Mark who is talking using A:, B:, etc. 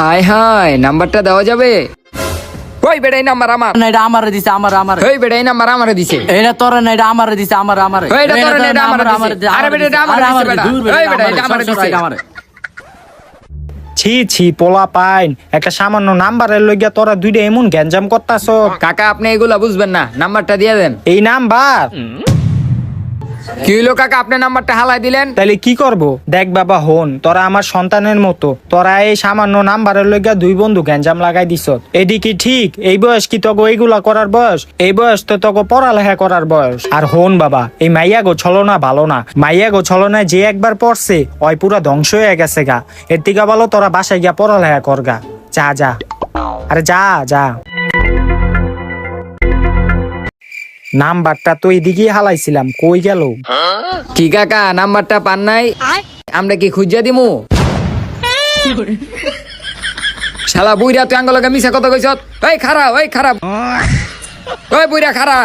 A: High high নাম্বারটা দেওয়া যাবে? ওই বেড়াই নাম্বার আমার
B: না এটা আমারে দিছে আমার
A: ওই বেড়াই নাম্বার আমারে দিছে।
B: এটা তোর না এটা আমারে দিছে আমার
A: ওই এটা তোর না এটা আমারে দিছে। আরে বেটা এটা আমারে দিছে বেটা। ওই বেটা এটা আমারে দিছে।
C: ছি ছি পোলা পাইন একটা সামান্য নাম্বারের লইগা তোরা দুইটা এমন গ্যাঞ্জাম করতাছ।
A: কাকা আপনি এগুলা বুঝবেন না, নাম্বারটা দিয়ে দেন।
C: এই নাম্বার
A: কি হলো কাকা, আপনি নাম্বারটা হালাই দিলেন?
C: তাইলে কি করব? দেখ বাবা হন, তোরা আমার সন্তানের মতো, তোরা এই সামান্য নাম্বারের লইগা দুই বন্ধু গ্যাঞ্জাম লাগাই দিছ। এডি কি ঠিক? এই বয়স কি তোকে এইগুলা করার বয়স? এই বয়স তো তোকে পড়ালেখা করার বয়স। আর হন বাবা, এই মাইয়া গো ছলনা ভালো না। মাইয়া গো ছলনায় যে একবার পড়ছে ওই পুরা ধ্বংস হয়ে গেছে গা। এর থেকে ভালো তোরা বাসায় গিয়া পড়ালেখা কর গা। যা যা, আরে যা যা। নাম্বারটা তো এদিকে হালাইছিলাম, কই গেল?
A: কি কাকা নাম্বারটা পান নাই? আমরা কি খুঁজা দিমু? শালা বুইরা তুই আঙ্গলকে মিছা কথা কইছত। ওই খারা ওই বুইরা খারা।